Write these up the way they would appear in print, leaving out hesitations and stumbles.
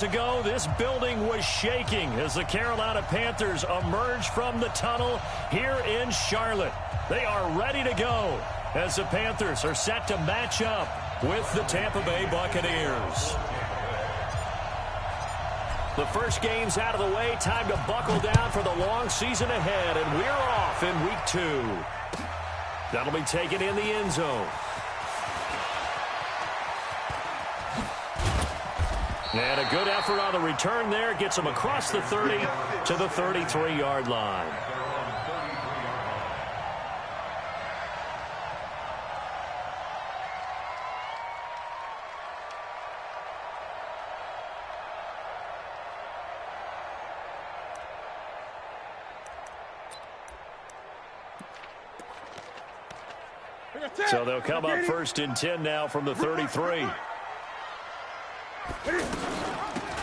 To go, this building was shaking as the Carolina Panthers emerged from the tunnel here in Charlotte. They are ready to go as the Panthers are set to match up with the Tampa Bay Buccaneers. The first game's out of the way. Time to buckle down for the long season ahead, and we're off in week 2. That'll be taken in the end zone. And a good effort on the return there. Gets him across the 30 to the 33-yard line. So they'll come up 1st and 10 now from the 33.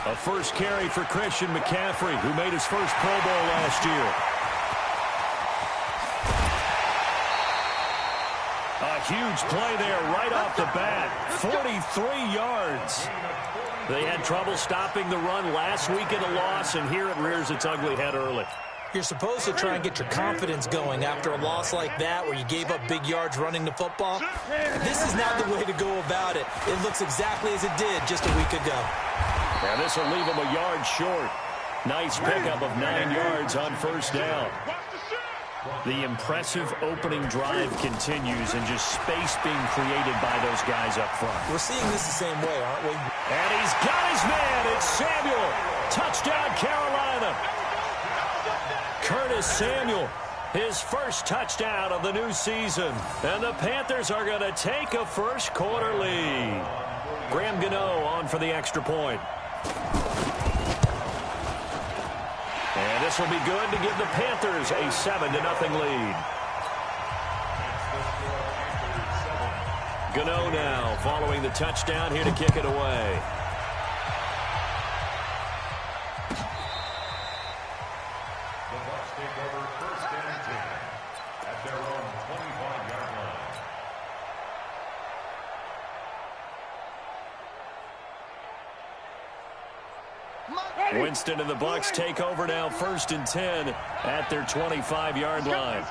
A first carry for Christian McCaffrey, who made his first Pro Bowl last year. A huge play there right off the bat. 43 yards. They had trouble stopping the run last week in a loss, and here it rears its ugly head early. You're supposed to try and get your confidence going after a loss like that where you gave up big yards running the football. This is not the way to go about it. It looks exactly as it did just a week ago. And this will leave him a yard short. Nice pickup of 9 yards on first down. The impressive opening drive continues and just space being created by those guys up front. We're seeing this the same way, aren't we? And he's got his man. It's Samuel. Touchdown, Carolina. Curtis Samuel, his first touchdown of the new season. And the Panthers are going to take a first quarter lead. Graham Gano on for the extra point. And this will be good to give the Panthers a 7-0 lead. Gano now following the touchdown here to kick it away. Winston and the Bucs take over now 1st and 10 at their 25-yard line.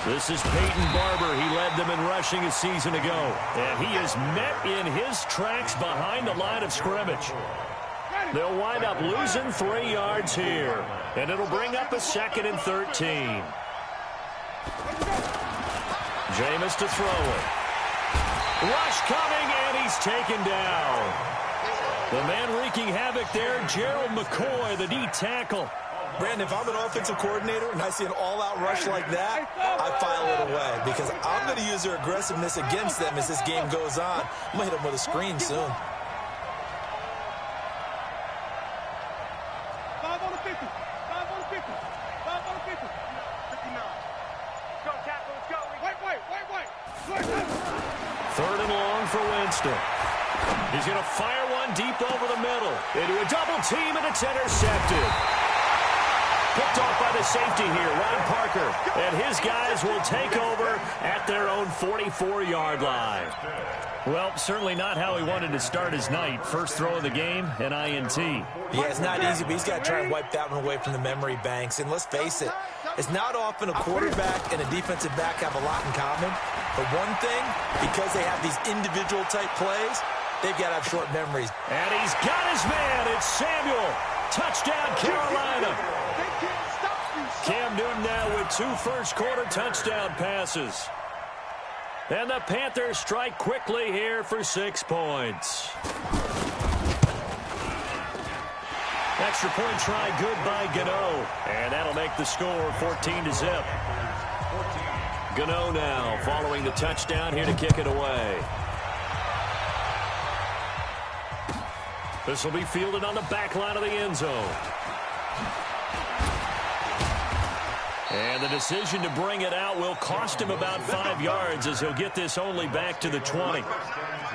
This is Peyton Barber. He led them in rushing a season ago. And he is met in his tracks behind the line of scrimmage. They'll wind up losing 3 yards here. And it'll bring up a 2nd and 13. Jameis to throw it. Rush coming, and he's taken down. The man wreaking havoc there, Gerald McCoy, the D tackle. Brandon, if I'm an offensive coordinator and I see an all-out rush like that, I file it away because I'm going to use their aggressiveness against them as this game goes on. I'm going to hit them with a screen soon. 5 on the 50. 5 on the 50. 5 on the 50. 59. Go, tackle. Let's go. Wait. 3rd and long for Winston. He's going to fire one deep over the middle. Into a double team, and it's intercepted. Picked off by the safety here, Ron Parker. And his guys will take over at their own 44-yard line. Well, certainly not how he wanted to start his night. First throw of the game, an INT. Yeah, it's not easy, but he's got to try and wipe that one away from the memory banks. And let's face it, it's not often a quarterback and a defensive back have a lot in common. But one thing, because they have these individual type plays, they've got to have short memories. And he's got his man. It's Samuel. Touchdown, Carolina. Cam Newton now with 2 first-quarter touchdown passes. And the Panthers strike quickly here for 6 points. Extra point try good by Gano. And that'll make the score 14-0. Gano now following the touchdown here to kick it away. This will be fielded on the back line of the end zone. And the decision to bring it out will cost him about 5 yards as he'll get this only back to the 20.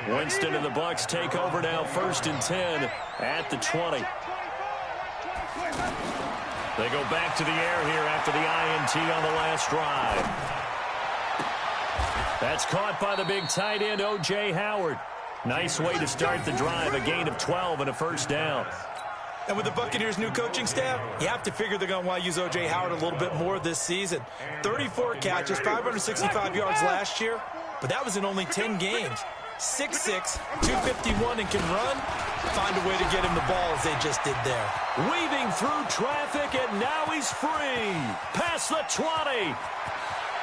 Winston and the Bucs take over now 1st and 10 at the 20. They go back to the air here after the INT on the last drive. That's caught by the big tight end, O.J. Howard. Nice way to start the drive, a gain of 12 and a first down. And with the Buccaneers' new coaching staff, you have to figure they're going to want to use O.J. Howard a little bit more this season. 34 catches, 565 yards last year, but that was in only 10 games. 6'6", 251, and can run. Find a way to get him the ball as they just did there. Weaving through traffic, and now he's free. Past the 20.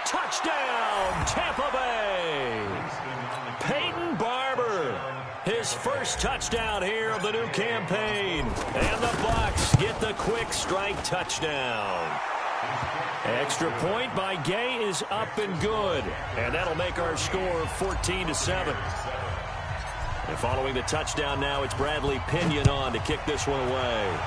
Touchdown, Tampa Bay. Peyton Barber. His first touchdown here of the new campaign. And the Bucs get the quick strike touchdown. Extra point by Gay is up and good. And that'll make our score 14-7. And following the touchdown now, it's Bradley Pinion on to kick this one away.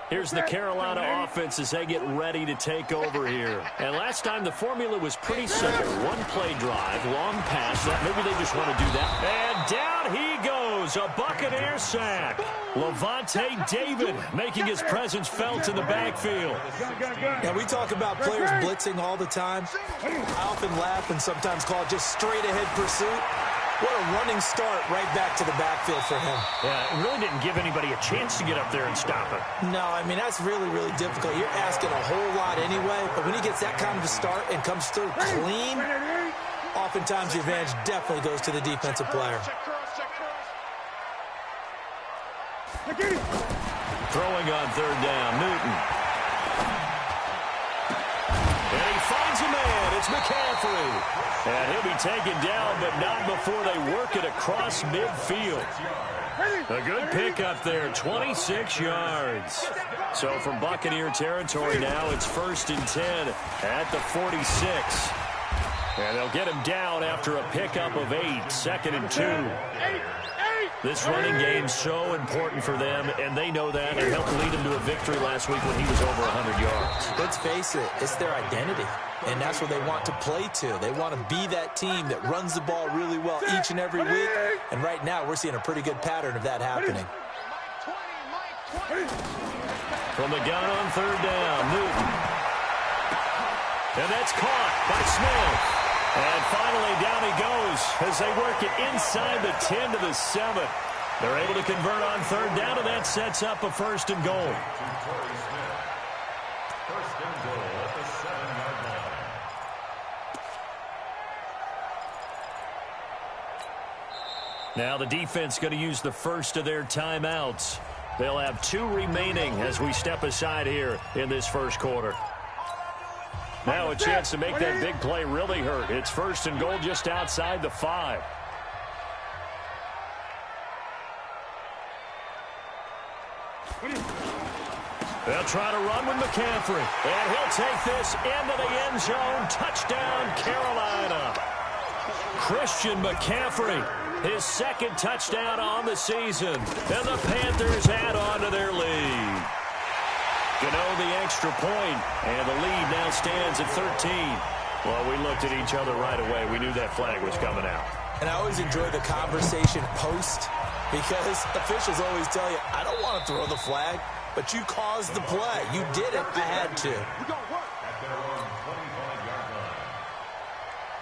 Here's the Carolina offense as they get ready to take over here. And last time the formula was pretty simple. One play drive, long pass. Maybe they just want to do that. And down he goes. A Buccaneer sack. Levante David making his presence felt in the backfield. Yeah, we talk about players blitzing all the time. I often laugh and sometimes call it just straight ahead pursuit. What a running start right back to the backfield for him. Yeah, it really didn't give anybody a chance to get up there and stop it. No, I mean, that's really, really difficult. You're asking a whole lot anyway, but when he gets that kind of a start and comes through clean, oftentimes the advantage definitely goes to the defensive player. Throwing on third down, Newton. And he finds a man. It's McCaffrey. And he'll be taken down, but not before they work it across midfield. A good pickup there, 26 yards. So from Buccaneer territory now, it's 1st and 10 at the 46. And they'll get him down after a pickup of 8, 2nd and 2. This running game so important for them, and they know that. It helped lead them to a victory last week when he was over 100 yards. Let's face it, it's their identity, and that's what they want to play to. They want to be that team that runs the ball really well each and every week, and right now we're seeing a pretty good pattern of that happening. From the gun on third down, Newton. And that's caught by Smith. And finally, down he goes as they work it inside the 10 to the 7. They're able to convert on third down, and that sets up a 1st and goal. Now the defense going to use the first of their timeouts. They'll have 2 remaining as we step aside here in this first quarter. Now a chance to make that big play really hurt. It's 1st and goal just outside the 5. They'll try to run with McCaffrey. And he'll take this into the end zone. Touchdown, Carolina. Christian McCaffrey, his 2nd touchdown on the season. And the Panthers add on to their lead. Gano the extra point, and the lead now stands at 13. Well, we looked at each other right away. We knew that flag was coming out. And I always enjoy the conversation post because officials always tell you, I don't want to throw the flag, but you caused the play. You did it. I had to.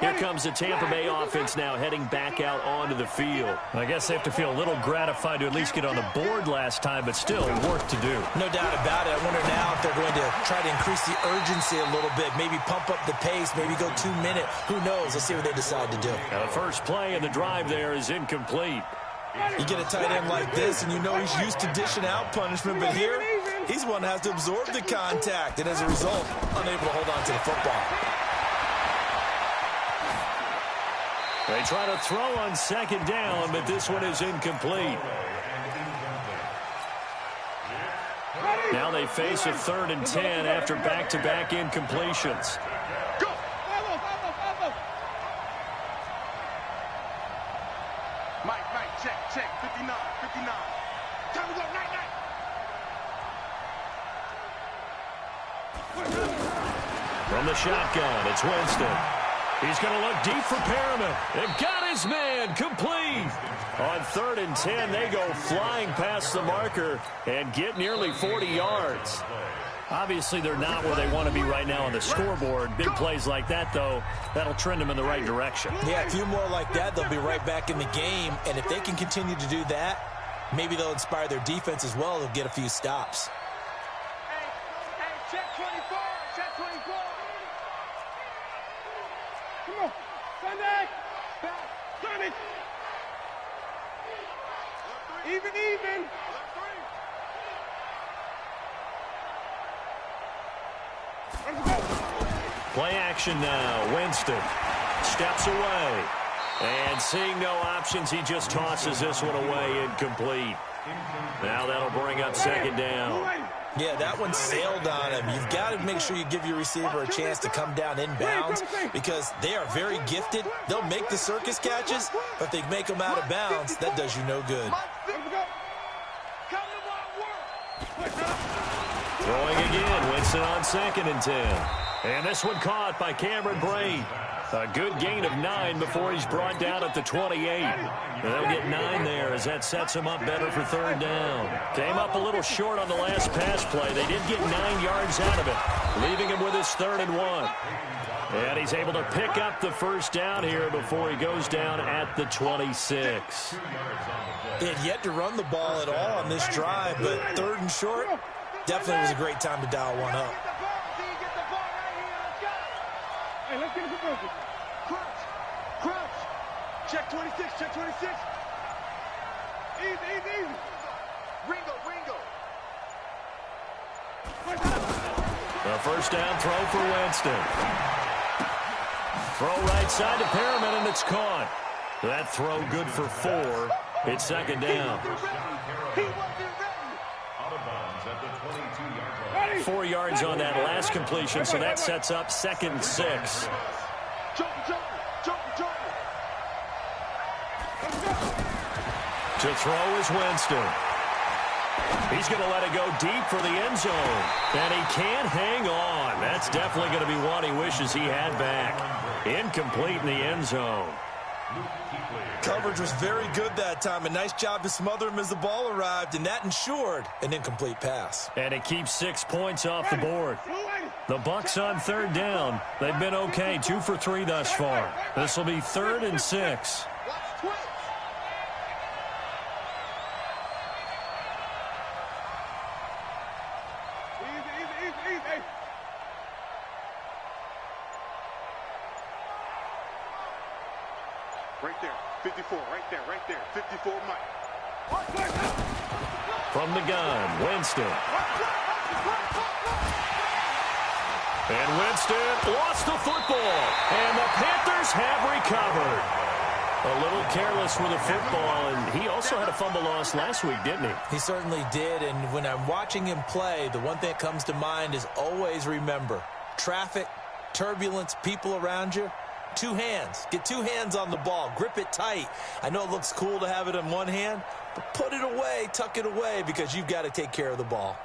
Here comes the Tampa Bay offense now heading back out onto the field. I guess they have to feel a little gratified to at least get on the board last time, but still work to do. No doubt about it. I wonder now if they're going to try to increase the urgency a little bit, maybe pump up the pace, maybe go 2 minutes. Who knows? Let's see what they decide to do. Now the first play in the drive there is incomplete. You get a tight end like this, and you know he's used to dishing out punishment, but here, he's one that has to absorb the contact, and as a result, unable to hold on to the football. They try to throw on 2nd down, but this one is incomplete. Now they face a 3rd and 10 after back-to-back incompletions. Mike, check, 59. Time to go, night. From the shotgun, it's Winston. He's going to look deep for Perriman. They've got his man complete. On 3rd and 10, they go flying past the marker and get nearly 40 yards. Obviously, they're not where they want to be right now on the scoreboard. Big plays like that, though, that'll trend them in the right direction. Yeah, a few more like that, they'll be right back in the game. And if they can continue to do that, maybe they'll inspire their defense as well. They'll get a few stops. Hey, check 24. Check 24. Come on. Sunday. Back. Sunday. Even. Play action now. Winston steps away. And seeing no options, he just tosses this one away incomplete. Now that'll bring up 2nd down. Yeah, that one sailed on him. You've got to make sure you give your receiver a chance to come down inbounds because they are very gifted. They'll make the circus catches, but if they make them out of bounds, that does you no good. Throwing again, Winston on 2nd and 10. And this one caught by Cameron Brate. A good gain of 9 before he's brought down at the 28. And they'll get 9 there as that sets him up better for 3rd down. Came up a little short on the last pass play. They did get 9 yards out of it, leaving him with his 3rd and 1. And he's able to pick up the 1st down here before he goes down at the 26. They had yet to run the ball at all on this drive, but 3rd and short, definitely was a great time to dial one up. Hey, let's get it for broken. Crouch. Check 26. Check 26. Easy. Ringo. The 1st down throw for Winston. Throw right side to Perriman, and it's caught. That throw good for 4. It's 2nd down. He wasn't ready. Out of bounds at the 22-yard line. 4 yards on that last completion, so that sets up 2nd and 6. To throw is Winston. He's going to let it go deep for the end zone. And he can't hang on. That's definitely going to be one he wishes he had back. Incomplete in the end zone. Coverage was very good that time. A nice job to smother him as the ball arrived, and that ensured an incomplete pass. And it keeps 6 points off the board. The Bucs on 3rd down. They've been okay, 2 for 3 thus far. This will be 3rd and 6. Easy. Right there. 54. Right there. 54, Mike. From the gun, Winston. And Winston lost the football. And the Panthers have recovered. A little careless with the football, and he also had a fumble loss last week, didn't he? He certainly did, and when I'm watching him play, the one thing that comes to mind is always remember, traffic, turbulence, people around you, 2 hands. Get 2 hands on the ball. Grip it tight. I know it looks cool to have it in one hand, but put it away, tuck it away, because you've got to take care of the ball.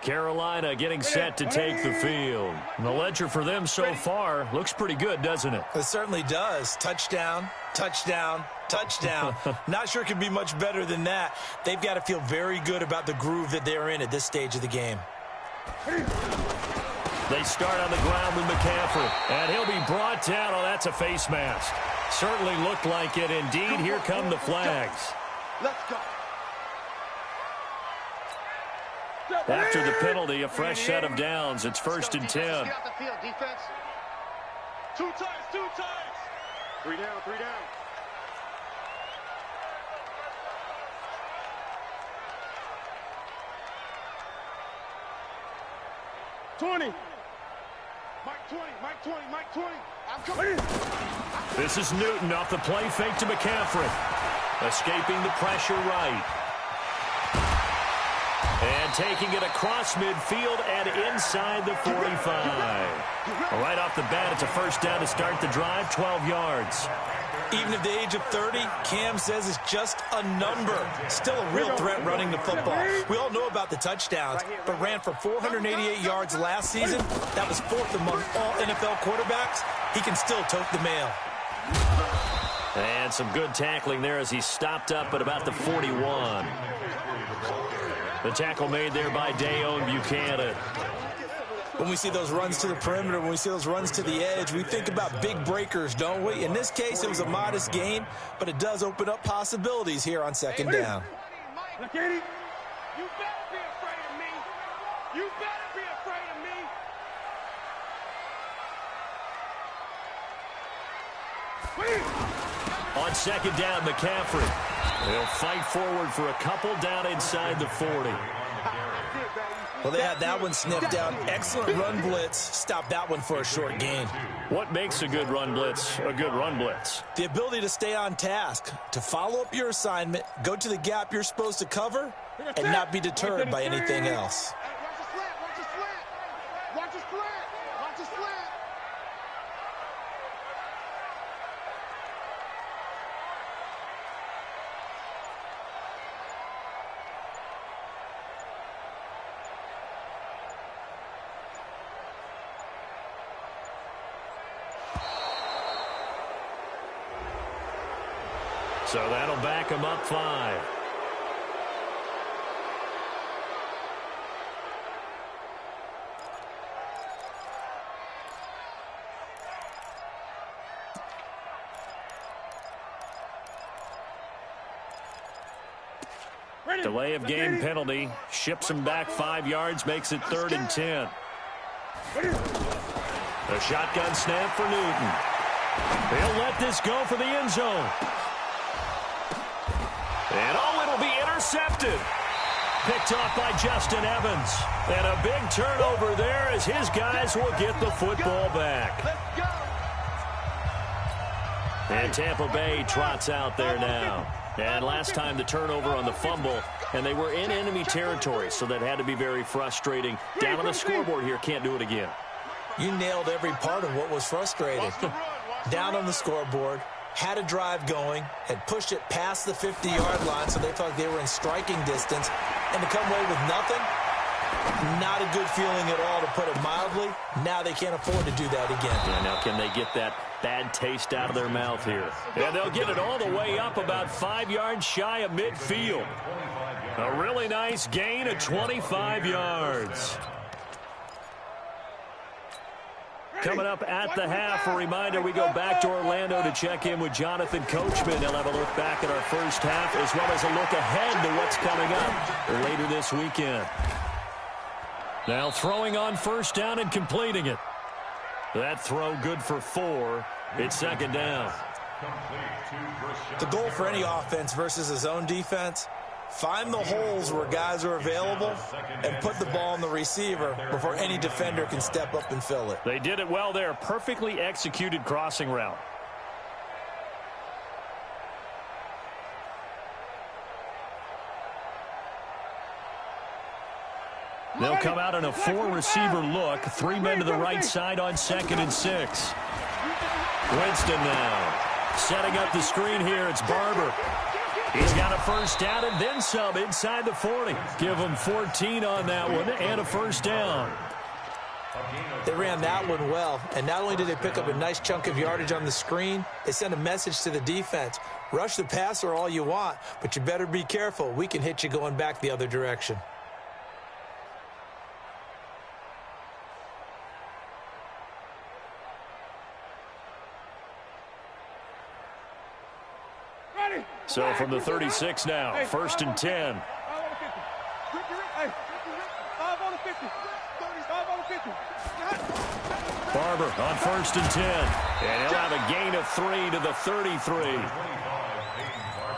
Carolina getting set to take the field. And the ledger for them so far looks pretty good, doesn't it? It certainly does. Touchdown, touchdown, touchdown. Not sure it could be much better than that. They've got to feel very good about the groove that they're in at this stage of the game. They start on the ground with McCaffrey, and he'll be brought down. Oh, that's a face mask. Certainly looked like it. Indeed, here come the flags. Let's go. After the penalty, a fresh set of downs. It's 1st and 10. Get out the field, defense. 2 times. 3 down. 20. Mike 20. I'm coming. This is Newton off the play fake to McCaffrey. Escaping the pressure right. And taking it across midfield and inside the 45. Right off the bat, it's a 1st down to start the drive, 12 yards. Even at the age of 30, Cam says it's just a number. Still a real threat running the football. We all know about the touchdowns, but ran for 488 yards last season. That was 4th among all NFL quarterbacks. He can still tote the mail. And some good tackling there as he stopped up at about the 41. The tackle made there by Dayon Buchanan. When we see those runs to the perimeter, when we see those runs to the edge, we think about big breakers, don't we? In this case, it was a modest gain, but it does open up possibilities here on 2nd down. You better be afraid of me. You better be afraid of me. On 2nd down, McCaffrey. They'll fight forward for a couple down inside the 40. Well, they had that one sniffed out. Excellent run blitz. Stopped that one for a short gain. What makes a good run blitz a good run blitz? The ability to stay on task, to follow up your assignment, go to the gap you're supposed to cover, and not be deterred by anything else. Watch the slant. Watch the slant. Watch the slant. Watch the slant. So that'll back him up 5. Delay of game penalty. Ships him back 5 yards, makes it 3rd and 10. A shotgun snap for Newton. They'll let this go for the end zone. And it'll be intercepted. Picked off by Justin Evans. And a big turnover there as his guys will get the football back. And Tampa Bay trots out there now. And last time the turnover on the fumble, and they were in enemy territory, so that had to be very frustrating. Down on the scoreboard here, can't do it again. You nailed every part of what was frustrating. Down on the scoreboard, had a drive going, had pushed it past the 50-yard line, so they felt like they were in striking distance, and to come away with nothing, not a good feeling at all, to put it mildly. Now they can't afford to do that again. Yeah, now can they get that bad taste out of their mouth here? And they'll get it all the way up about 5 yards shy of midfield. A really nice gain of 25 yards. Coming up at the half, a reminder, we go back to Orlando to check in with Jonathan Coachman. He'll have a look back at our first half as well as a look ahead to what's coming up later this weekend. Now throwing on 1st down and completing it. That throw good for 4. It's 2nd down. The goal for any offense versus a zone defense, find the holes where guys are available and put the ball on the receiver before any defender can step up and fill it. They did it well there. Perfectly executed crossing route. They'll come out in a 4-receiver look. 3 men to the right side on 2nd and 6. Winston now. Setting up the screen here. It's Barber. He's got a 1st down and then some inside the 40. Give him 14 on that one and a 1st down. They ran that one well, and not only did they pick up a nice chunk of yardage on the screen, they sent a message to the defense. Rush the passer all you want, but you better be careful. We can hit you going back the other direction. So from the 36 now, 1st and 10. Barber on 1st and 10. And he'll have a gain of 3 to the 33.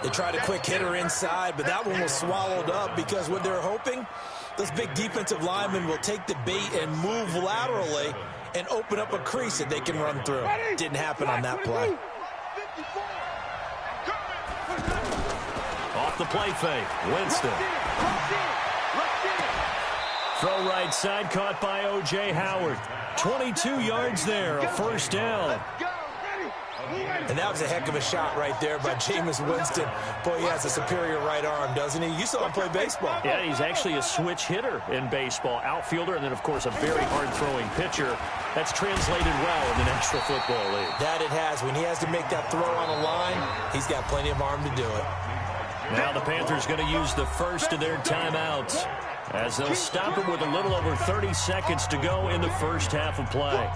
They tried a quick hitter inside, but that one was swallowed up because what they're hoping, those big defensive linemen will take the bait and move laterally and open up a crease that they can run through. Didn't happen on that play. Off the play fake, Winston. Throw right side, caught by O.J. Howard. 22 yards there, a 1st down. And that was a heck of a shot right there by Jameis Winston. Boy, he has a superior right arm, doesn't he? You saw him play baseball. Yeah, he's actually a switch hitter in baseball. Outfielder, and then, of course, a very hard-throwing pitcher. That's translated well in the National Football League. That it has. When he has to make that throw on a line, he's got plenty of arm to do it. Now the Panthers going to use the first of their timeouts as they'll stop it with a little over 30 seconds to go in the first half of play.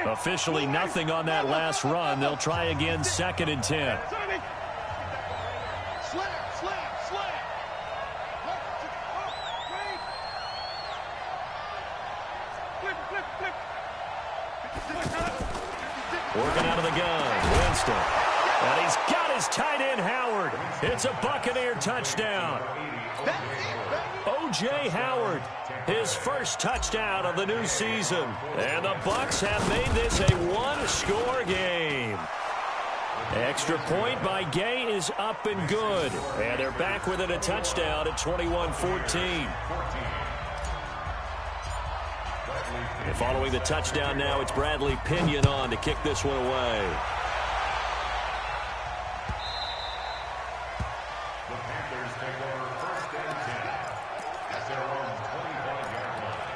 Officially nothing on that last run. They'll try again, 2nd and 10. Working out of the gun, Winston. And he's got his tight end, Howard. It's a Buccaneer touchdown. O.J. Howard, his first touchdown of the new season. And the Bucs have made this a one-score game. Extra point by Gay is up and good. And they're back within a touchdown at 21-14. And following the touchdown now, it's Bradley Pinion on to kick this one away. The Panthers take over 1st and 10 at their own 25-yard line.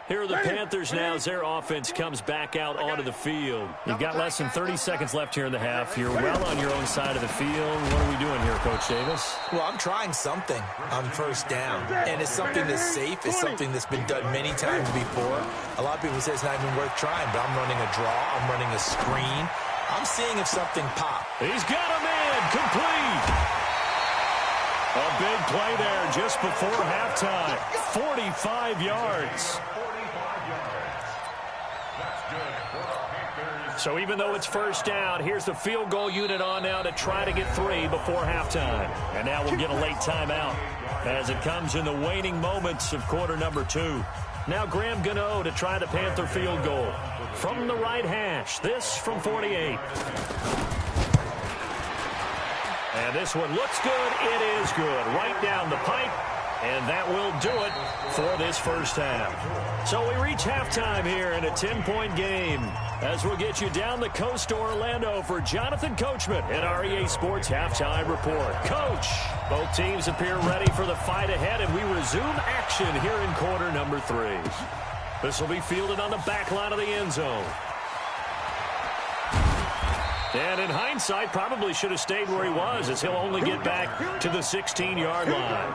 Here are the Panthers now as their offense comes back out onto the field. You've got less than 30 seconds left here in the half. You're well on your own side of the field. What are we doing here, Coach Davis? Well, I'm trying something on 1st down, and it's something that's safe. It's something that's been done many times before. A lot of people say it's not even worth trying, but I'm running a draw. I'm running a screen. I'm seeing if something pops. He's got a man complete. A big play there just before halftime. 45 yards. So even though it's 1st down, here's the field goal unit on now to try to get 3 before halftime. And now we'll get a late timeout as it comes in the waning moments of quarter number 2. Now Graham Gano to try the Panther field goal. From the right hash, this from 48. And this one looks good. It is good. Right down the pipe. And that will do it for this first half. So we reach halftime here in a 10-point game as we'll get you down the coast to Orlando for Jonathan Coachman at our EA Sports Halftime Report. Coach, both teams appear ready for the fight ahead, and we resume action here in quarter number 3. This will be fielded on the back line of the end zone. And in hindsight, probably should have stayed where he was as he'll only get back to the 16-yard line.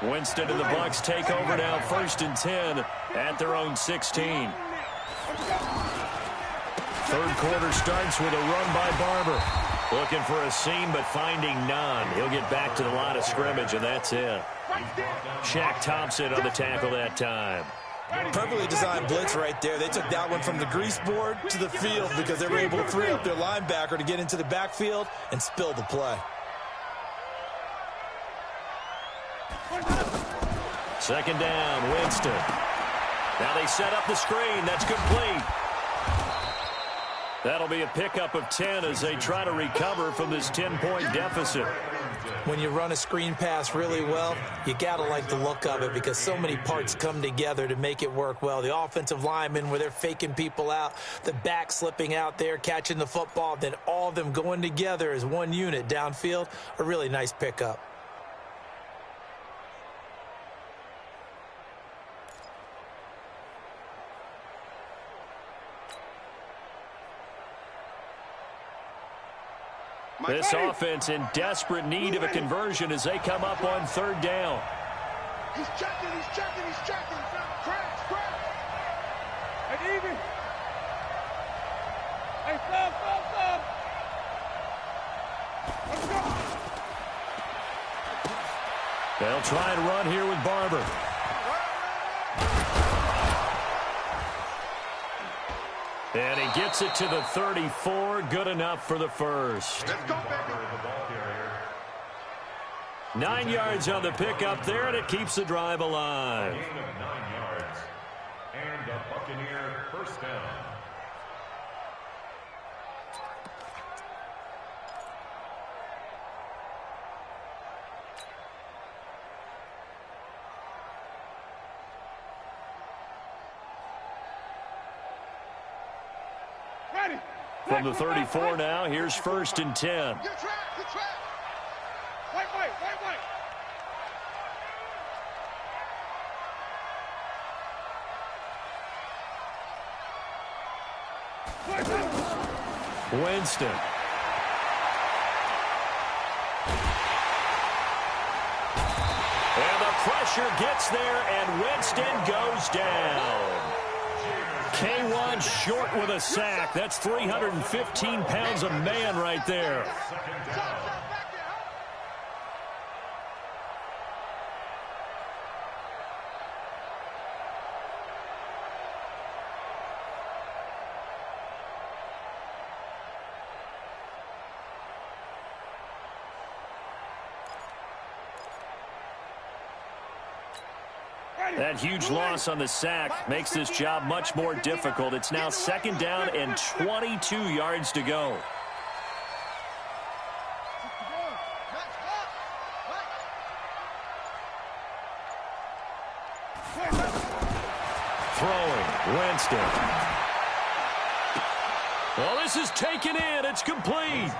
Winston and the Bucs take over now 1st and 10 at their own 16. Third quarter starts with a run by Barber. Looking for a seam but finding none. He'll get back to the line of scrimmage and that's it. Shaq Thompson on the tackle that time. Perfectly designed blitz right there. They took that one from the grease board to the field because they were able to free up their linebacker to get into the backfield and spill the play. 2nd down, Winston. Now they set up the screen. That's complete. That'll be a pickup of 10 as they try to recover from this 10-point deficit. When you run a screen pass really well, you got to like the look of it because so many parts come together to make it work well. The offensive linemen, where they're faking people out, the back slipping out there, catching the football, then all of them going together as one unit downfield, a really nice pickup. This offense in desperate need of a conversion as they come up on 3rd down. He's checking. Crash. And even. Hey, stop. Let's go. They'll try and run here with Barber. And he gets it to the 34. Good enough for the first. Let's go, baby. 9 yards on the pickup there, and it keeps the drive alive. Gain of 9 yards. And a Buccaneer 1st down. From the 34 now, here's 1st and 10. Good trap, good trap. Wait. Winston. And the pressure gets there, and Winston goes down. K1 short with a sack. That's 315 pounds of man right there. That huge loss on the sack makes this job much more difficult. It's now 2nd down and 22 yards to go. Throwing, Winston. Well, this is taken in. It's complete.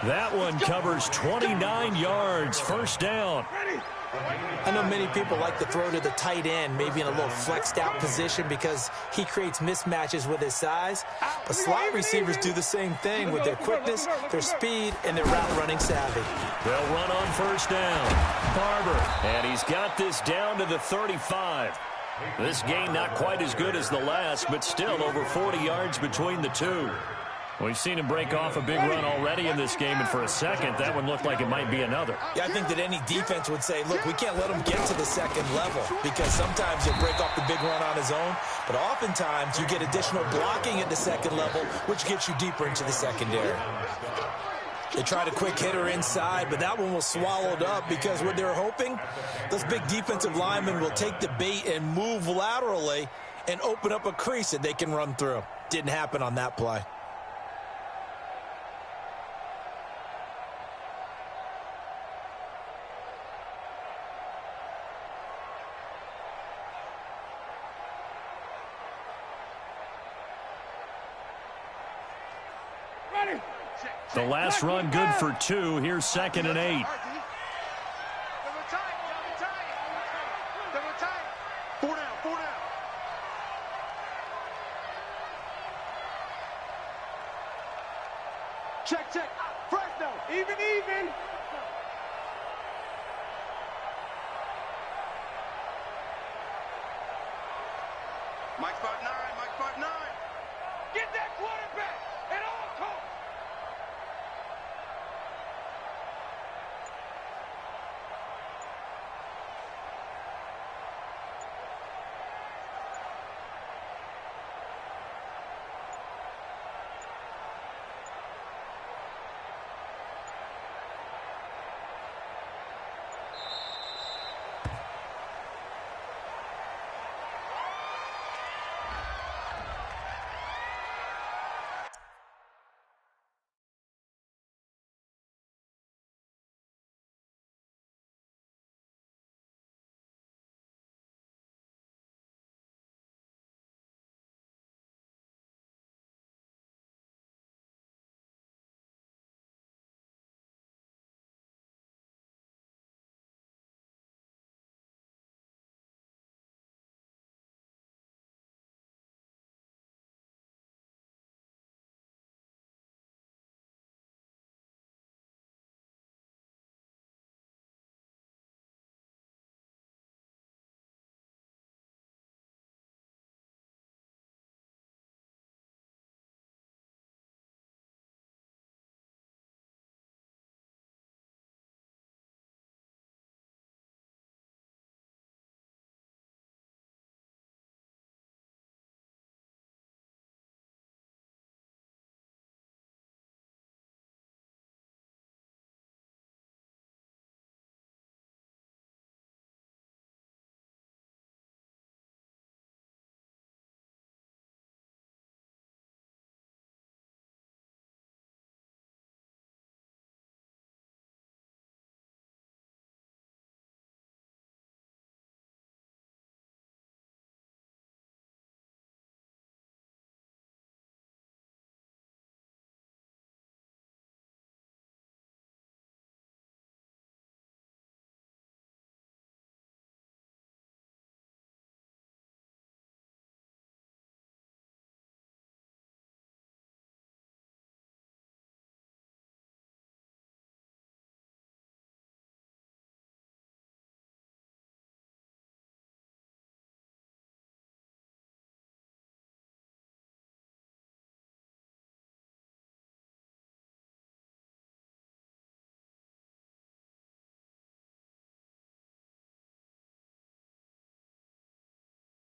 That one covers 29 yards. 1st down. I know many people like to throw to the tight end, maybe in a little flexed out position because he creates mismatches with his size. But slot receivers do the same thing with their quickness, their speed, and their route running savvy. They'll run on 1st down. Barber, and he's got this down to the 35. This gain not quite as good as the last, but still over 40 yards between the two. We've seen him break off a big run already in this game, and for a second, that one looked like it might be another. Yeah, I think that any defense would say, look, we can't let him get to the 2nd level because sometimes he'll break off the big run on his own, but oftentimes you get additional blocking at the 2nd level, which gets you deeper into the secondary. They tried a quick hitter inside, but that one was swallowed up because what they're hoping, those big defensive linemen will take the bait and move laterally and open up a crease that they can run through. Didn't happen on that play. The last run good for 2. Here's 2nd and 8. Four down. Check. Fresno, even. Mike spot 9. Get that quarterback at all costs.